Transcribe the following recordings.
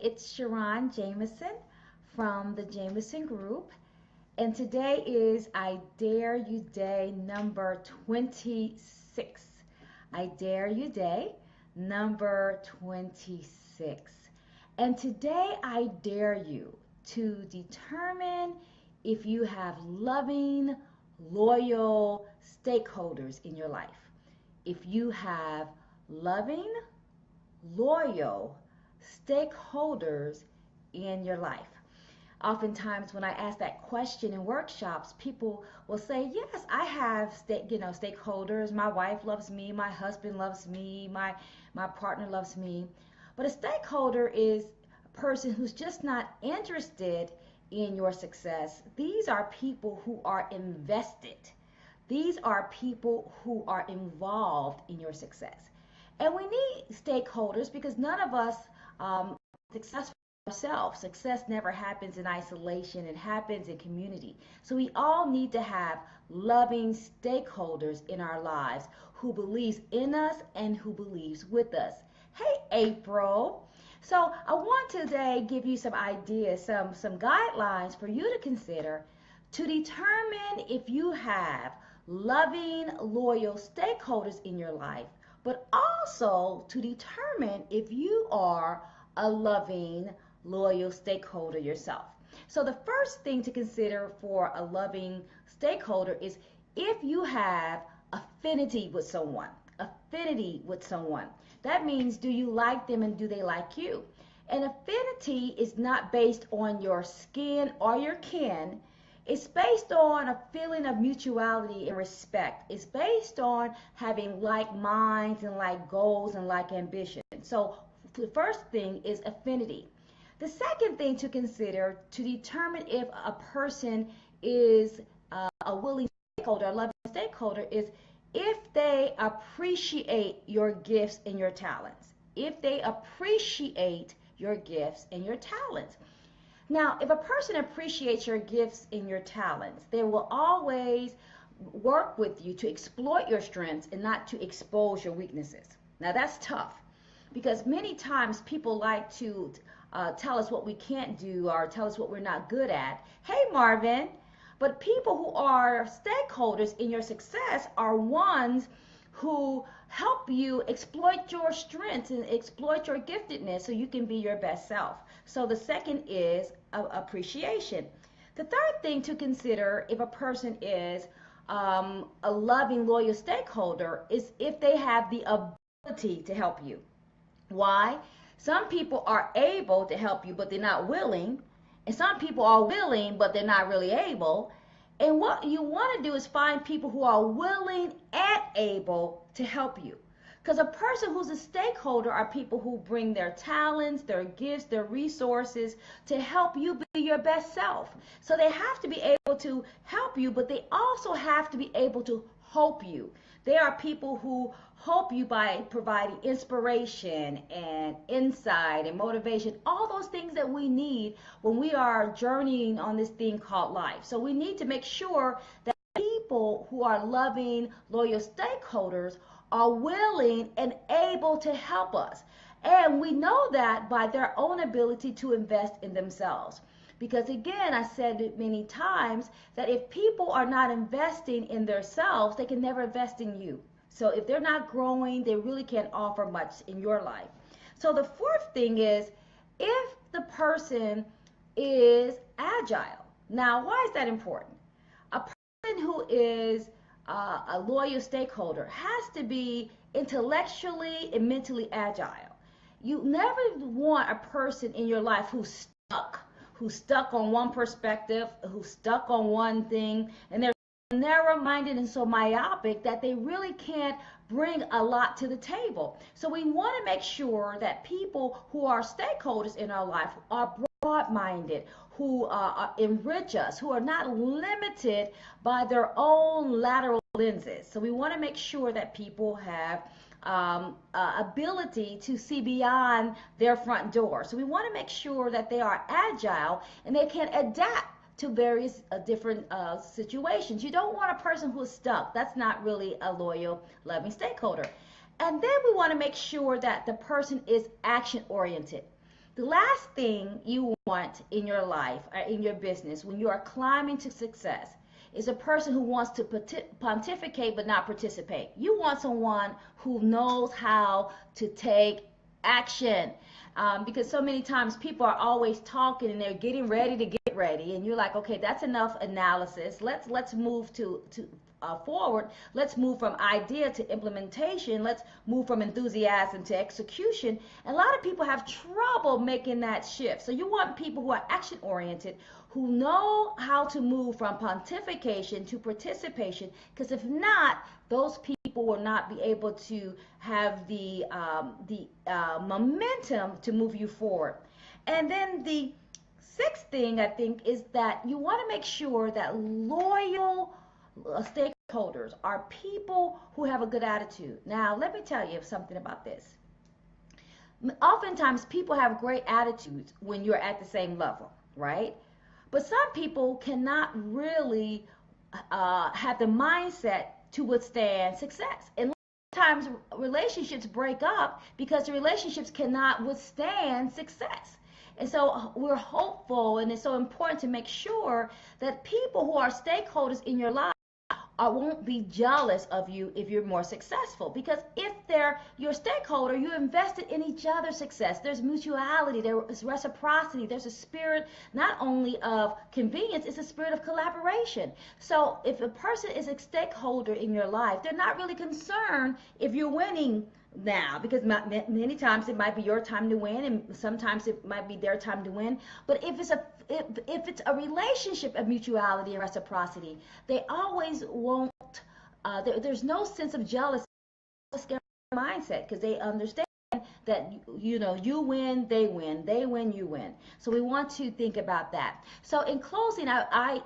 it's Sharon Jameson from the Jameson Group, and today is I Dare You Day number 26. I Dare You Day number 26. And today I dare you to determine if you have loving, loyal stakeholders in your life. If you have loving, loyal stakeholders in your life. Oftentimes, when I ask that question in workshops, people will say, "Yes, I have stakeholders. My wife loves me, my husband loves me, my partner loves me." But a stakeholder is a person who's just not interested in your success. These are people who are invested. These are people who are involved in your success. And we need stakeholders because none of us are successful ourselves. Success never happens in isolation, it happens in community. So we all need to have loving stakeholders in our lives who believes in us and who believes with us. Hey, April. So I want today give you some ideas, some guidelines for you to consider to determine if you have loving, loyal stakeholders in your life, but also to determine if you are a loving, loyal stakeholder yourself. So the first thing to consider for a loving stakeholder is if you have affinity with someone. Affinity with someone. That means, do you like them and do they like you? And affinity is not based on your skin or your kin. It's based on a feeling of mutuality and respect. It's based on having like minds and like goals and like ambition. So the first thing is affinity. The second thing to consider to determine if a person is a willing stakeholder, a loving stakeholder, is if they appreciate your gifts and your talents. If they appreciate your gifts and your talents. Now, if a person appreciates your gifts and your talents, they will always work with you to exploit your strengths and not to expose your weaknesses. Now, that's tough because many times people like to tell us what we can't do or tell us what we're not good at. Hey, Marvin. But people who are stakeholders in your success are ones who help you exploit your strengths and exploit your giftedness so you can be your best self. So the second is appreciation. The third thing to consider if a person is a loving, loyal stakeholder is if they have the ability to help you. Why? Some people are able to help you, but they're not willing. And some people are willing, but they're not really able. And what you want to do is find people who are willing and able to help you. Because a person who's a stakeholder are people who bring their talents, their gifts, their resources to help you be your best self. So they have to be able to help you, but they also have to be able to hope you. They are people who hope you by providing inspiration and insight and motivation, all those things that we need when we are journeying on this thing called life. So we need to make sure that people who are loving, loyal stakeholders are willing and able to help us. And we know that by their own ability to invest in themselves. Because again, I said it many times that if people are not investing in themselves, they can never invest in you. So if they're not growing, they really can't offer much in your life. So the fourth thing is if the person is agile. Now, why is that important? A person who is a loyal stakeholder has to be intellectually and mentally agile. You never want a person in your life who's stuck on one perspective, who's stuck on one thing, and they're narrow-minded and so myopic that they really can't bring a lot to the table. So we want to make sure that people who are stakeholders in our life are broad-minded, who enrich us, who are not limited by their own lateral lenses. So we want to make sure that people have ability to see beyond their front door. So we want to make sure that they are agile and they can adapt to various different situations. You don't want a person who is stuck. That's not really a loyal, loving stakeholder. And then we want to make sure that the person is action oriented. The last thing you want in your life or in your business when you are climbing to success is a person who wants to pontificate but not participate. You want someone who knows how to take action. Because so many times people are always talking and they're getting ready to get ready, and you're like, okay, that's enough analysis. Let's move to forward. Let's move from idea to implementation. Let's move from enthusiasm to execution. And a lot of people have trouble making that shift. So you want people who are action oriented, who know how to move from pontification to participation, because if not, those people will not be able to have the momentum to move you forward. And then the sixth thing I think is that you want to make sure that loyal stakeholders are people who have a good attitude. Now, let me tell you something about this. Oftentimes, people have great attitudes when you're at the same level, right? But some people cannot really have the mindset to withstand success. And times relationships break up because the relationships cannot withstand success. And so we're hopeful, and it's so important to make sure that people who are stakeholders in your life won't be jealous of you if you're more successful, because if they're your stakeholder, you invested in each other's success. There's mutuality, there's reciprocity, there's a spirit not only of convenience, it's a spirit of collaboration. So if a person is a stakeholder in your life, they're not really concerned if you're winning now, because many times it might be your time to win and sometimes it might be their time to win. But if it's a relationship of mutuality and reciprocity, they always won't there's no sense of jealousy, mindset, because they understand that you win, they win, you win. So we want to think about that. So in closing, I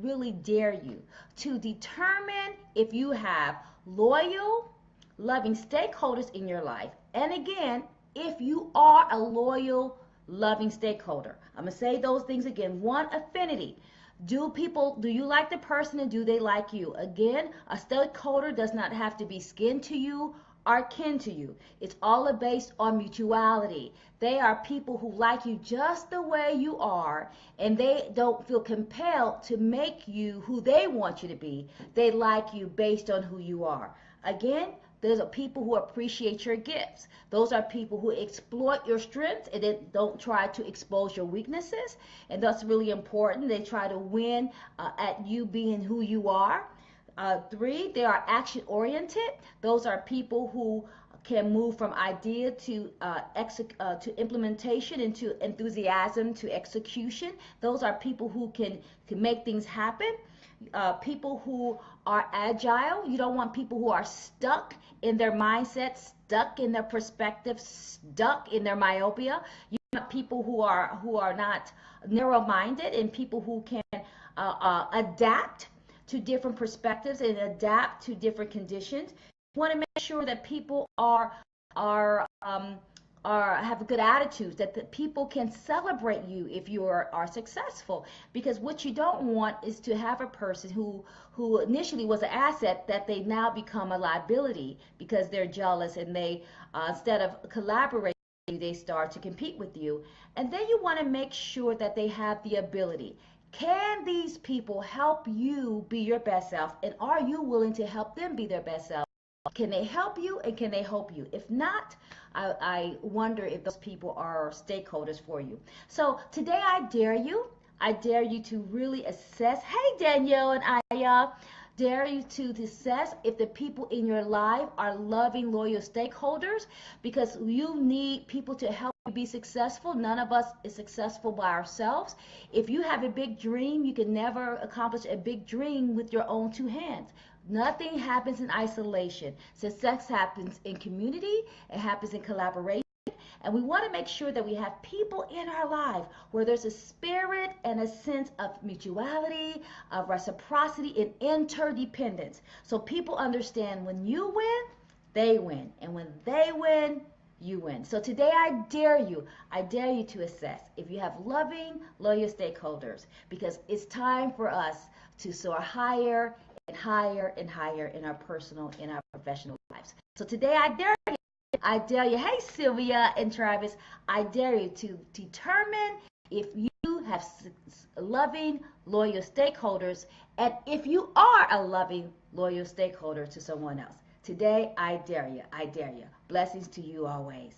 really dare you to determine if you have loyal, loving stakeholders in your life. And again, if you are a loyal, loving stakeholder, I'm going to say those things again. One, affinity. Do you like the person, and do they like you? Again, a stakeholder does not have to be skin to you or kin to you. It's all based on mutuality. They are people who like you just the way you are, and they don't feel compelled to make you who they want you to be. They like you based on who you are. Again, those are people who appreciate your gifts. Those are people who exploit your strengths and they don't try to expose your weaknesses. And that's really important. They try to win at you being who you are. 3, they are action oriented. Those are people who can move from idea to implementation, into enthusiasm to execution. Those are people who can make things happen. People who are agile. You don't want people who are stuck in their mindset, stuck in their perspective, stuck in their myopia. You want people who are not narrow-minded, and people who can adapt to different perspectives and adapt to different conditions. You want to make sure that people have good attitudes, that the people can celebrate you if you are successful. Because what you don't want is to have a person who initially was an asset, that they now become a liability because they're jealous, and they instead of collaborating, they start to compete with you. And then you want to make sure that they have the ability. Can these people help you be your best self, and are you willing to help them be their best self? Can they help you, and can they hope you? If not, I wonder if those people are stakeholders for you. So today I dare you to really assess. Hey, Danielle and Aya, dare you to assess if the people in your life are loving, loyal stakeholders, because you need people to help you be successful. None of us is successful by ourselves. If you have a big dream, you can never accomplish a big dream with your own 2 hands. Nothing happens in isolation. Success happens in community. It happens in collaboration. And we want to make sure that we have people in our life where there's a spirit and a sense of mutuality, of reciprocity, and interdependence. So people understand when you win, they win. And when they win, you win. So today I dare you to assess if you have loving, loyal stakeholders, because it's time for us to soar higher and higher and higher in our personal, in our professional lives. So today I dare you I dare you. Hey, Sylvia and Travis, I dare you to determine if you have loving, loyal stakeholders and if you are a loving, loyal stakeholder to someone else. Today, I dare you. I dare you. Blessings to you always.